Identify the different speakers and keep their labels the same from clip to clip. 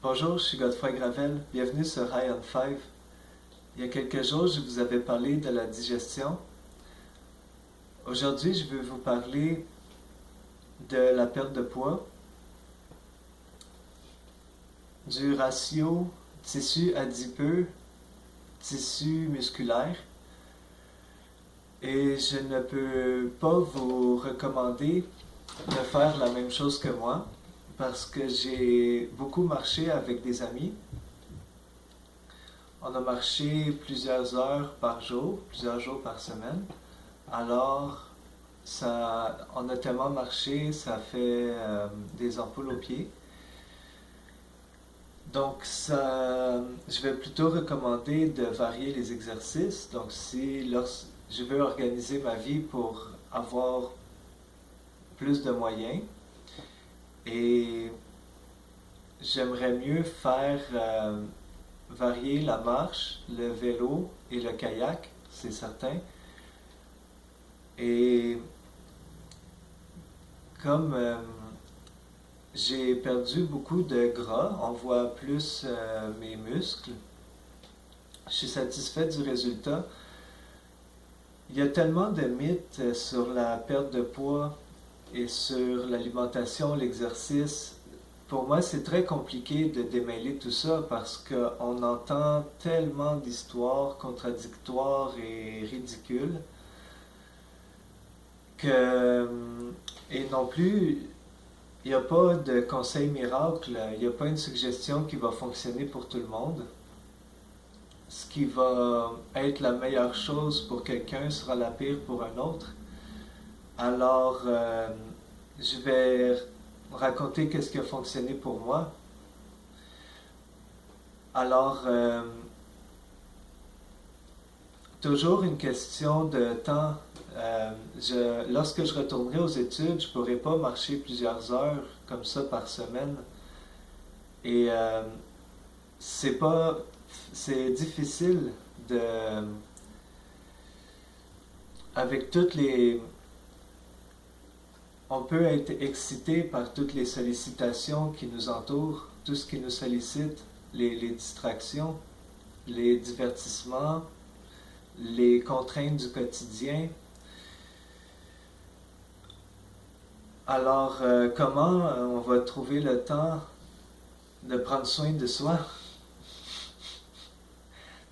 Speaker 1: Bonjour, je suis Godefroy Gravel. Bienvenue sur High on Five. Il y a quelques jours, je vous avais parlé de la digestion. Aujourd'hui, je vais vous parler de la perte de poids, du ratio tissu adipeux, tissu musculaire. Et je ne peux pas vous recommander de faire la même chose que moi parce que j'ai beaucoup marché avec des amis. On a marché plusieurs heures par jour, plusieurs jours par semaine. Alors, on a tellement marché, ça fait des ampoules aux pieds. Donc, je vais plutôt recommander de varier les exercices. Donc, si je veux organiser ma vie pour avoir plus de moyens et j'aimerais mieux faire varier la marche, le vélo et le kayak, c'est certain. Et comme j'ai perdu beaucoup de gras, on voit plus mes muscles, je suis satisfait du résultat. Il y a tellement de mythes sur la perte de poids et sur l'alimentation, l'exercice. Pour moi, c'est très compliqué de démêler tout ça parce qu'on entend tellement d'histoires contradictoires et ridicules que, et non plus, il n'y a pas de conseil miracle, il n'y a pas une suggestion qui va fonctionner pour tout le monde. Ce qui va être la meilleure chose pour quelqu'un sera la pire pour un autre. Alors, je vais raconter qu'est-ce qui a fonctionné pour moi. Alors, toujours une question de temps. Lorsque je retournerai aux études, je ne pourrai pas marcher plusieurs heures comme ça par semaine. Et c'est difficile de, avec toutes les, on peut être excité par toutes les sollicitations qui nous entourent, tout ce qui nous sollicite, les distractions, les divertissements, les contraintes du quotidien. Alors, comment on va trouver le temps de prendre soin de soi?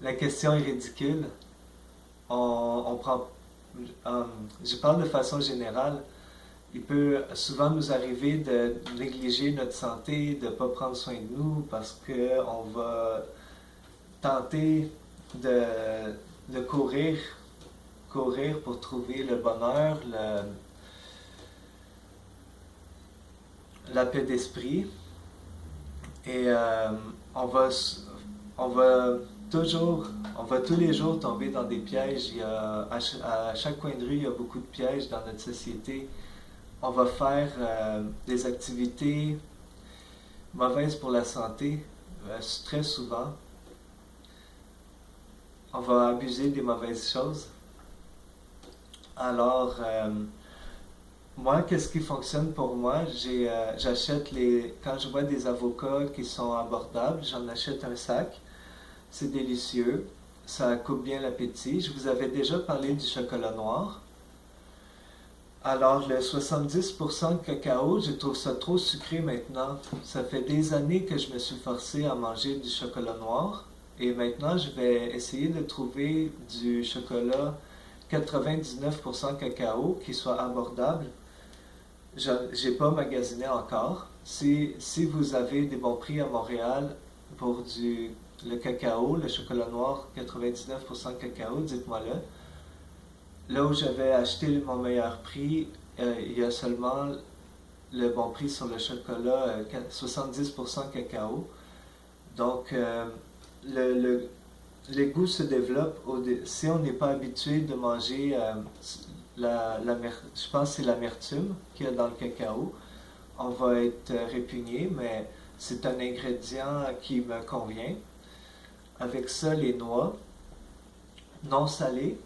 Speaker 1: La question est ridicule. On prend, je parle de façon générale. Il peut souvent nous arriver de négliger notre santé, de ne pas prendre soin de nous parce qu'on va tenter de courir pour trouver le bonheur, la paix d'esprit. Et on va on va tous les jours tomber dans des pièges. À chaque coin de rue, il y a beaucoup de pièges dans notre société. On va faire des activités mauvaises pour la santé, très souvent. On va abuser des mauvaises choses. Alors, moi, qu'est-ce qui fonctionne pour moi? J'achète quand je vois des avocats qui sont abordables, j'en achète un sac. C'est délicieux. Ça coupe bien l'appétit. Je vous avais déjà parlé du chocolat noir. Alors, le 70% de cacao, je trouve ça trop sucré maintenant. Ça fait des années que je me suis forcé à manger du chocolat noir. Et maintenant, je vais essayer de trouver du chocolat 99% cacao qui soit abordable. Je n'ai pas magasiné encore. Si vous avez des bons prix à Montréal pour le cacao, le chocolat noir 99% cacao, dites-moi-le. Là où j'avais acheté mon meilleur prix, il y a seulement le bon prix sur le chocolat 70% cacao. Donc, les goûts se développent si on n'est pas habitué de manger je pense que c'est l'amertume qu'il y a dans le cacao. On va être répugné, mais c'est un ingrédient qui me convient. Avec ça, les noix non salées,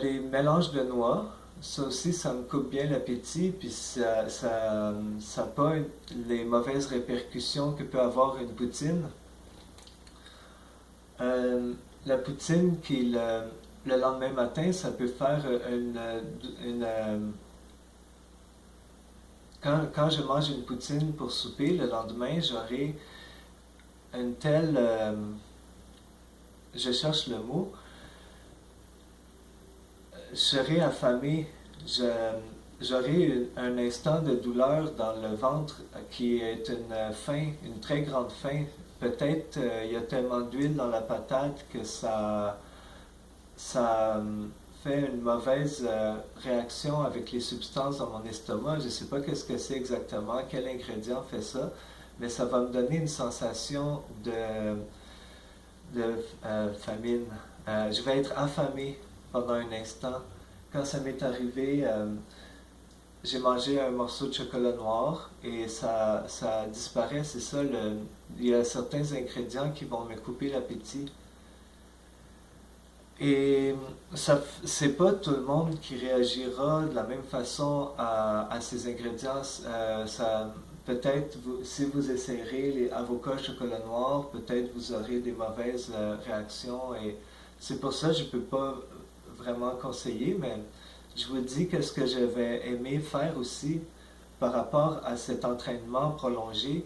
Speaker 1: les mélanges de noix, ça aussi, ça me coupe bien l'appétit, puis ça n'a pas les mauvaises répercussions que peut avoir une poutine. Euh, la poutine qui le lendemain matin, ça peut faire une, quand je mange une poutine pour souper, le lendemain, j'aurai une telle, je cherche le mot, je serai affamé, j'aurai un instant de douleur dans le ventre qui est une faim, une très grande faim. Peut-être il y a tellement d'huile dans la patate que ça fait une mauvaise réaction avec les substances dans mon estomac. Je ne sais pas qu'est-ce que c'est exactement, quel ingrédient fait ça, mais ça va me donner une sensation de famine. Je vais être affamé pendant un instant. Quand ça m'est arrivé, j'ai mangé un morceau de chocolat noir et ça disparaît, c'est ça. Il y a certains ingrédients qui vont me couper l'appétit. Et ça, c'est pas tout le monde qui réagira de la même façon à ces ingrédients. Peut-être si vous essayerez les avocats chocolat noir, peut-être vous aurez des mauvaises réactions. Et c'est pour ça que je peux pas vraiment conseiller, mais je vous dis que ce que j'avais aimé faire aussi par rapport à cet entraînement prolongé,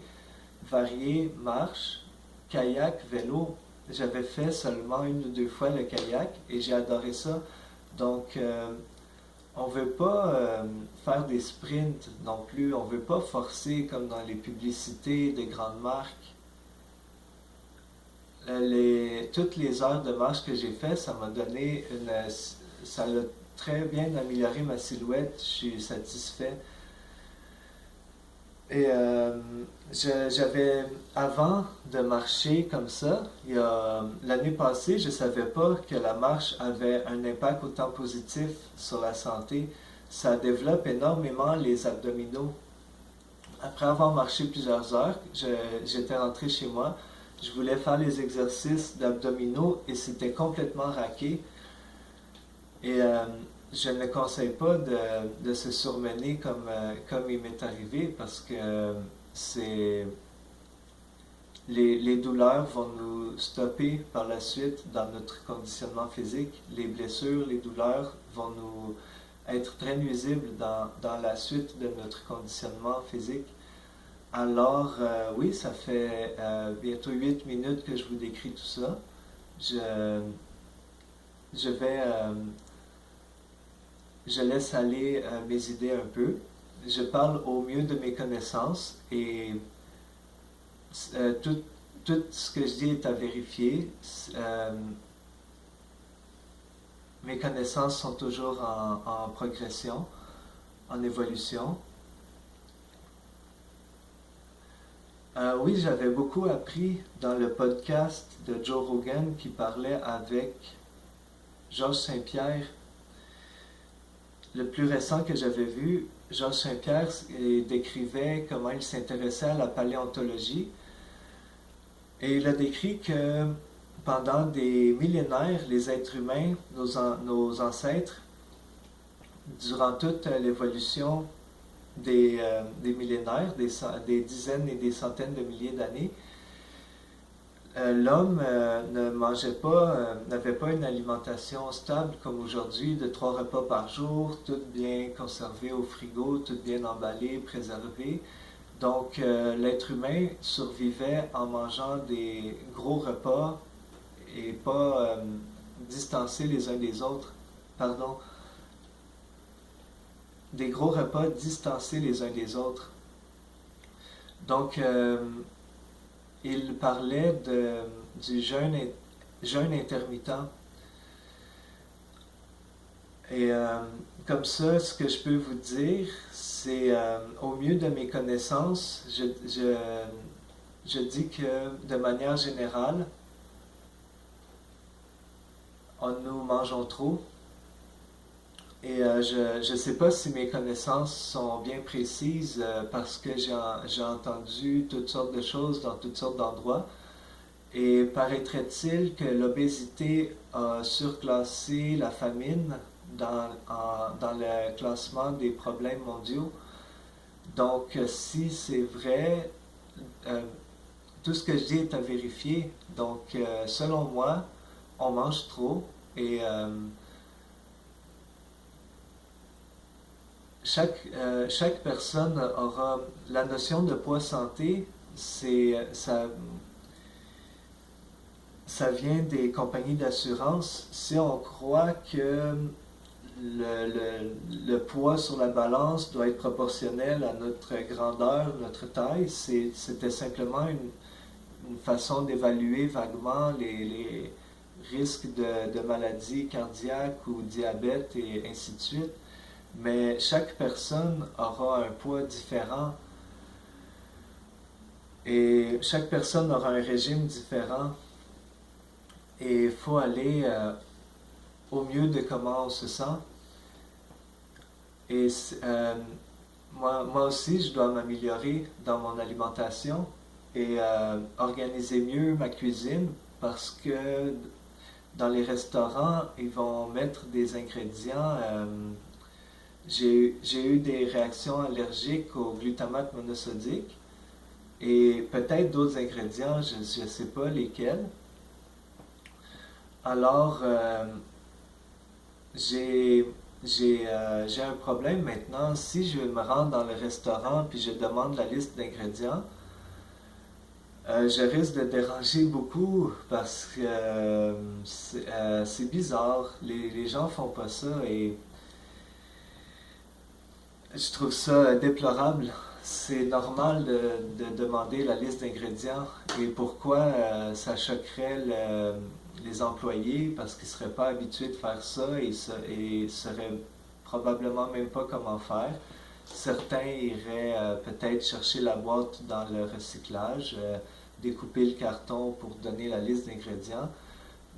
Speaker 1: varié, marche, kayak, vélo. J'avais fait seulement une ou deux fois le kayak et j'ai adoré ça. Donc, on ne veut pas faire des sprints non plus. On ne veut pas forcer comme dans les publicités des grandes marques. Toutes les heures de marche que j'ai fait, ça m'a donné ça a très bien amélioré ma silhouette. Je suis satisfait. Et j'avais, avant de marcher comme ça, l'année passée, je ne savais pas que la marche avait un impact autant positif sur la santé. Ça développe énormément les abdominaux. Après avoir marché plusieurs heures, j'étais rentré chez moi. Je voulais faire les exercices d'abdominaux et c'était complètement raqué. Et je ne conseille pas de se surmener comme il m'est arrivé parce que c'est les douleurs vont nous stopper par la suite dans notre conditionnement physique. Les blessures, les douleurs vont nous être très nuisibles dans la suite de notre conditionnement physique. Alors, oui, ça fait bientôt 8 minutes que je vous décris tout ça. Je vais je laisse aller mes idées un peu. Je parle au mieux de mes connaissances et tout ce que je dis est à vérifier. Mes connaissances sont toujours en progression, en évolution. Oui, j'avais beaucoup appris dans le podcast de Joe Rogan qui parlait avec Georges Saint-Pierre. Le plus récent que j'avais vu, Georges Saint-Pierre décrivait comment il s'intéressait à la paléontologie. Et il a décrit que pendant des millénaires, les êtres humains, nos ancêtres, durant toute l'évolution des millénaires, des dizaines et des centaines de milliers d'années, l'homme ne mangeait pas, n'avait pas une alimentation stable comme aujourd'hui, de 3 repas par jour, tout bien conservé au frigo, tout bien emballé, préservé. Donc l'être humain survivait en mangeant des gros repas et pas distancés les uns des autres. Pardon, des gros repas distancés les uns des autres. Donc il parlait du jeûne intermittent. Et comme ça, ce que je peux vous dire, c'est au mieux de mes connaissances, je dis que de manière générale, nous mangeons trop. Et je ne sais pas si mes connaissances sont bien précises parce que j'ai entendu toutes sortes de choses dans toutes sortes d'endroits. Et paraîtrait-il que l'obésité a surclassé la famine dans le classement des problèmes mondiaux. Donc, si c'est vrai, euh, tout ce que je dis est à vérifier. Donc, selon moi, on mange trop et chaque personne aura la notion de poids santé, ça vient des compagnies d'assurance. Si on croit que le poids sur la balance doit être proportionnel à notre grandeur, notre taille, c'était simplement une façon d'évaluer vaguement les risques de maladies cardiaques ou diabète et ainsi de suite. Mais chaque personne aura un poids différent et chaque personne aura un régime différent et il faut aller au mieux de comment on se sent. Et moi aussi, je dois m'améliorer dans mon alimentation et organiser mieux ma cuisine parce que dans les restaurants, ils vont mettre des ingrédients. J'ai eu des réactions allergiques au glutamate monosodique et peut-être d'autres ingrédients, je ne sais pas lesquels. Alors, j'ai j'ai un problème maintenant. Si je me rends dans le restaurant puis je demande la liste d'ingrédients, je risque de déranger beaucoup parce que c'est bizarre. Les gens font pas ça et je trouve ça déplorable. C'est normal de demander la liste d'ingrédients et pourquoi ça choquerait les employés parce qu'ils ne seraient pas habitués de faire ça et ne sauraient probablement même pas comment faire. Certains iraient peut-être chercher la boîte dans le recyclage, découper le carton pour donner la liste d'ingrédients,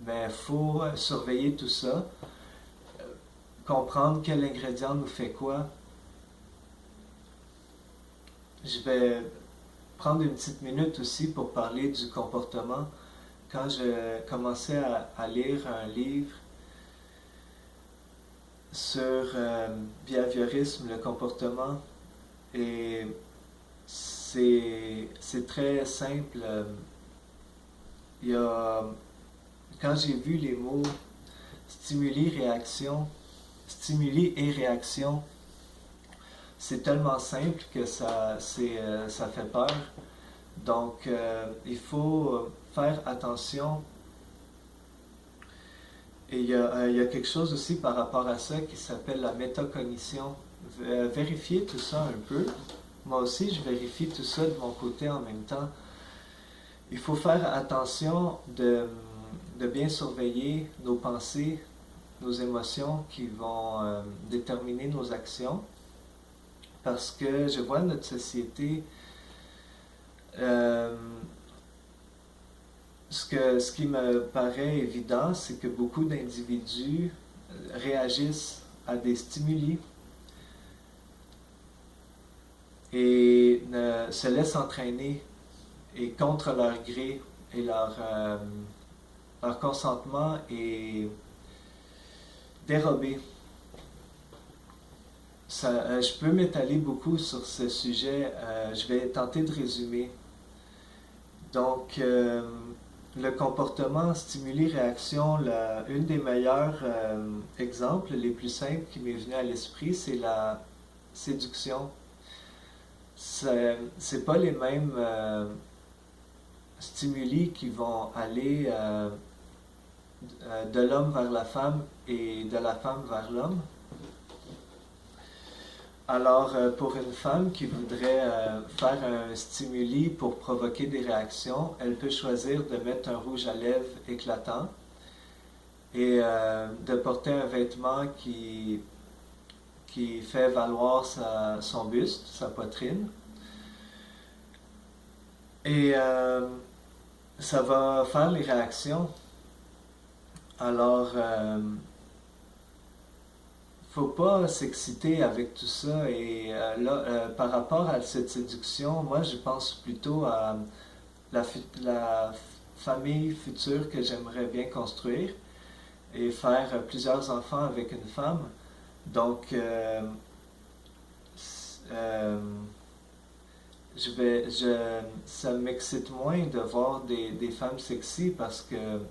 Speaker 1: mais il faut surveiller tout ça, comprendre quel ingrédient nous fait quoi. Je vais prendre une petite minute aussi pour parler du comportement. Quand je commençais à lire un livre sur behaviorisme, le comportement, et c'est très simple. Il y a, quand j'ai vu les mots stimuli et réaction, c'est tellement simple que ça fait peur. Donc, il faut faire attention. Et il y a quelque chose aussi par rapport à ça qui s'appelle la métacognition. Vérifier tout ça un peu. Moi aussi, je vérifie tout ça de mon côté en même temps. Il faut faire attention de bien surveiller nos pensées, nos émotions qui vont déterminer nos actions. Parce que je vois notre société, ce qui me paraît évident, c'est que beaucoup d'individus réagissent à des stimuli et se laissent entraîner et contre leur gré et leur consentement est dérobé. Je peux m'étaler beaucoup sur ce sujet. Je vais tenter de résumer. Donc, le comportement stimuli-réaction, une des meilleurs exemples, les plus simples qui m'est venu à l'esprit, c'est la séduction. C'est pas les mêmes stimuli qui vont aller de l'homme vers la femme et de la femme vers l'homme. Alors, pour une femme qui voudrait faire un stimuli pour provoquer des réactions, elle peut choisir de mettre un rouge à lèvres éclatant et de porter un vêtement qui fait valoir son buste, sa poitrine. Et ça va faire les réactions. Alors, faut pas s'exciter avec tout ça et là, par rapport à cette séduction, moi je pense plutôt à la famille future que j'aimerais bien construire et faire plusieurs enfants avec une femme. Donc, ça m'excite moins de voir des femmes sexy parce que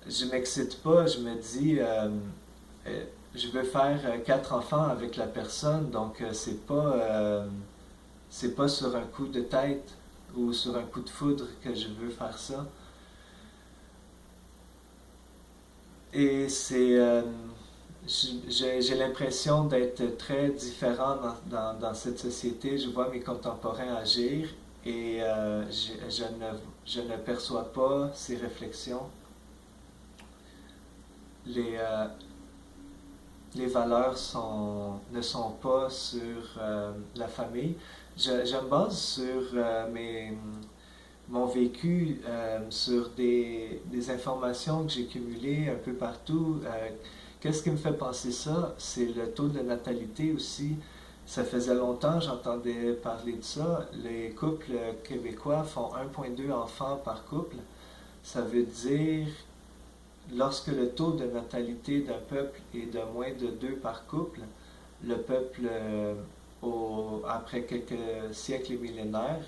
Speaker 1: je m'excite pas, je me dis je veux faire 4 enfants avec la personne, donc c'est pas sur un coup de tête ou sur un coup de foudre que je veux faire ça. Et j'ai l'impression d'être très différent dans cette société. Je vois mes contemporains agir et je ne perçois pas ces réflexions. Les valeurs ne sont pas sur la famille. Je me base sur mon vécu, sur des informations que j'ai cumulées un peu partout. Qu'est-ce qui me fait penser ça? C'est le taux de natalité aussi. Ça faisait longtemps que j'entendais parler de ça. Les couples québécois font 1,2 enfants par couple. Ça veut dire, lorsque le taux de natalité d'un peuple est de moins de 2 par couple, le peuple, après quelques siècles et millénaires,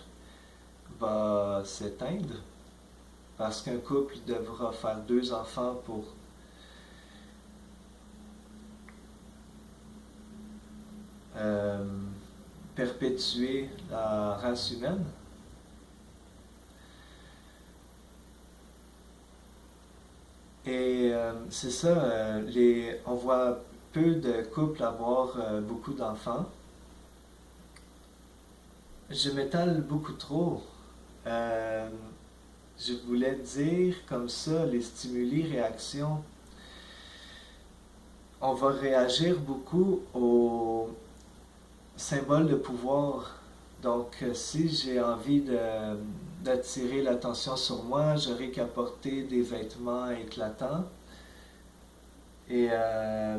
Speaker 1: va s'éteindre parce qu'un couple devra faire 2 enfants pour perpétuer la race humaine. Et c'est ça, on voit peu de couples avoir beaucoup d'enfants. Je m'étale beaucoup trop. Je voulais dire comme ça, les stimuli-réactions. On va réagir beaucoup aux symboles de pouvoir. Donc, si j'ai envie d'attirer l'attention sur moi, j'aurai qu'à porter des vêtements éclatants. Et un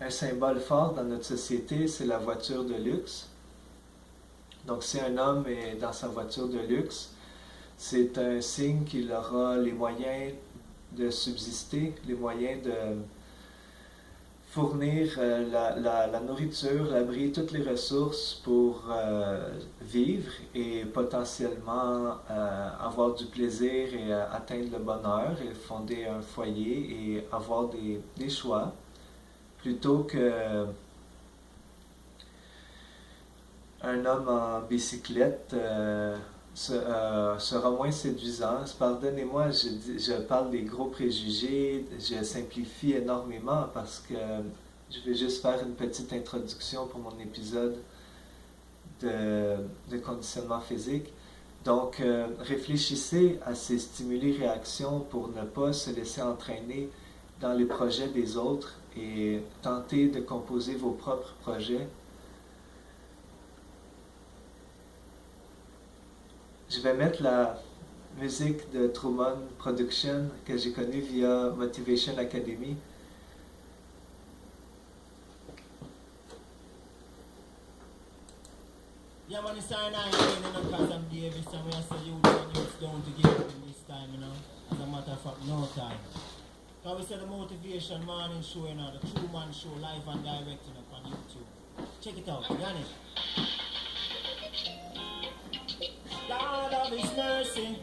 Speaker 1: symbole fort dans notre société, c'est la voiture de luxe. Donc, si un homme est dans sa voiture de luxe, c'est un signe qu'il aura les moyens de subsister, les moyens de fournir la nourriture, l'abri, toutes les ressources pour vivre et potentiellement avoir du plaisir et atteindre le bonheur et fonder un foyer et avoir des choix, plutôt que un homme en bicyclette sera moins séduisant. Pardonnez-moi, je parle des gros préjugés, je simplifie énormément parce que je vais juste faire une petite introduction pour mon épisode de conditionnement physique. Donc, réfléchissez à ces stimuli-réactions pour ne pas se laisser entraîner dans les projets des autres et tenter de composer vos propres projets. Je vais mettre la musique de Truman Production que j'ai connue via Motivation Academy.
Speaker 2: Yeah, man, it's time I ain't in the cause I'm Davis, and we are so youth and youths down to give in this time, you know. As a matter of fact, no time. Because we say the Motivation Morning Show, you know, the True Man Show, live and direct, you know, on YouTube. Check it out, Yannick. God of His mercy,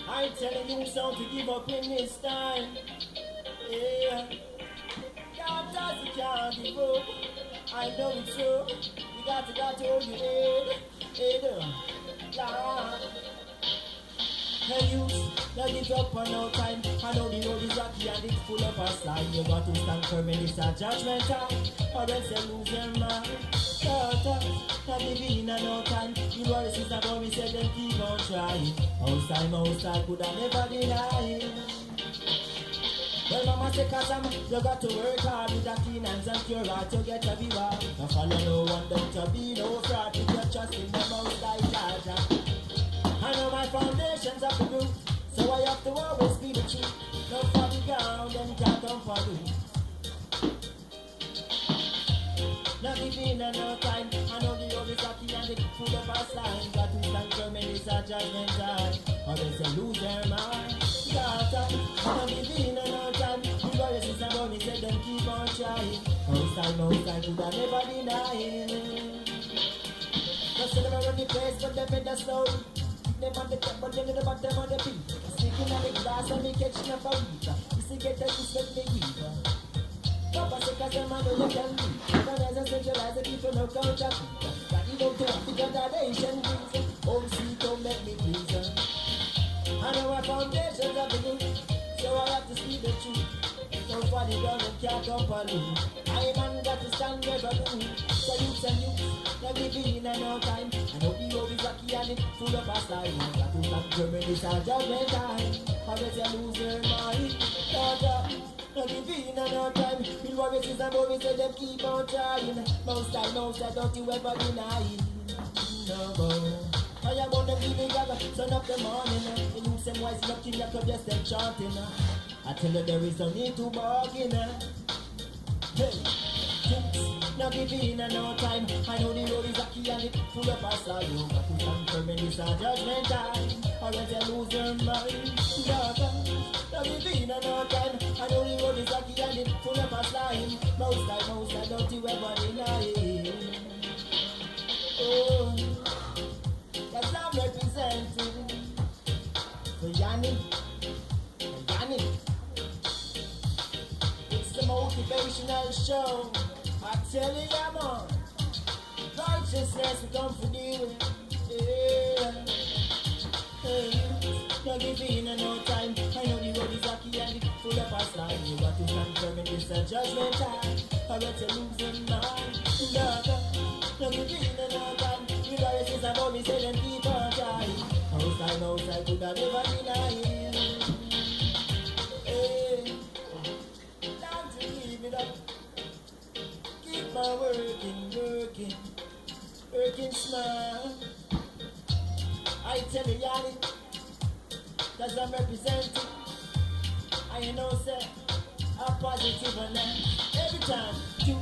Speaker 2: I'm telling you so to give up in this time. Yeah, God doesn't can't give up. I know it's true. You got to hold your head, Lord. Hey, you, now give up on no time. I know the road is rocky and it's full of a slide. You got to stand firm in this judgment time, or else you lose your mind. Not living in no time. You know this is about me, said them keep on trying. Outside, could I never deny. Well, mama say, cause you got to work hard with a clean hands and pure heart to get to be war. Now follow no one, don't be no fraud. If you're trusting them most like Jaja. I know my foundations are the roof, so I have to always be the truth. No for the ground, then it can't come for you. Not giving no time. I know the road is rocky and it's full of a slime. Got to stand firm in this judgment time, or else you lose their mind. You most I could have never deny it. Just never run the place, but they made us slow. Them on the top, but them in the bottom of the pit. Sneaking on the glass and me catching up a week. You see, get a use, let me give. Papa say, cause them man know you can be. But as I centralize, the people no count up. Got it out to Africa, that Asian reason. Home sweet home, make me please. I know our foundations are beneath, so I have to speak the truth. Nobody down and can't come alone. I man got to stand where I do. So youths and youths, now we be in no time. I know the old is lucky and it full of a style. I got to stand firm in this judgment time. How does you lose your mind? Now we be in no time. Bill Warriors is a movie, so them keep on trying. Most I don't you ever deny. No more. I am on the living gather, sun up the morning. The youths and wise enough to your club, yes, them chanting. I tell you there is no need to bargain. Hey, youths, now give in no time. I know the road is rocky and it full of a slide. You got to stand firm in this judgment time, or else you lose your mind. Daughter, now give in no time. I know the road is rocky and it full of a slide. Most I don't you ever deny it. Oh. Cause I'm representing for Yanni, it's the motivational show. I tell you, I'm on. Righteousness we come for you. Yeah. Hey, don't give in no time. I know the road is rocky and it's full of a slide. You got to stand firm in this judgment time, or else you lose your mind. Daughter, don't give in no time. You guys is about me, say them keep on trying. Most I could have never denied. Hey, time to give it up. Keep my working smart. I tell you, Yanni, cause I'm representing. I know, sir, a positive and every time. You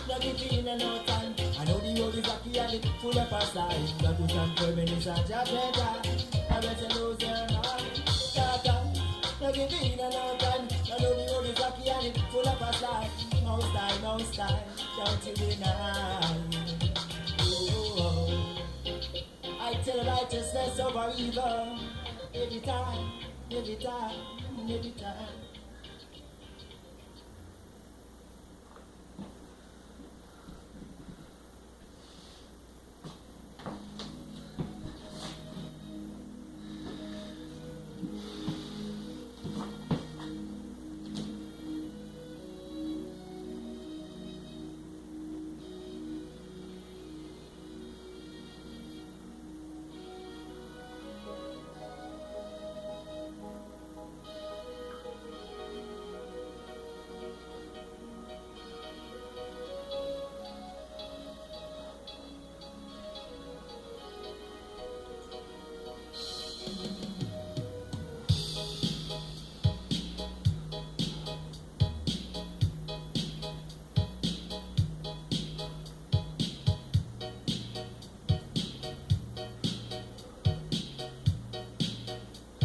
Speaker 2: not giving no time. I know the road is rocky and it's full of a slide. Got to stand firm in this judgment time. I bet you lose your mind. Daughter, not giving no time. I know the road is rocky and it's full of a slide. Most time, don't you deny. Oh, I tell righteousness over evil. Every time, every time, every time.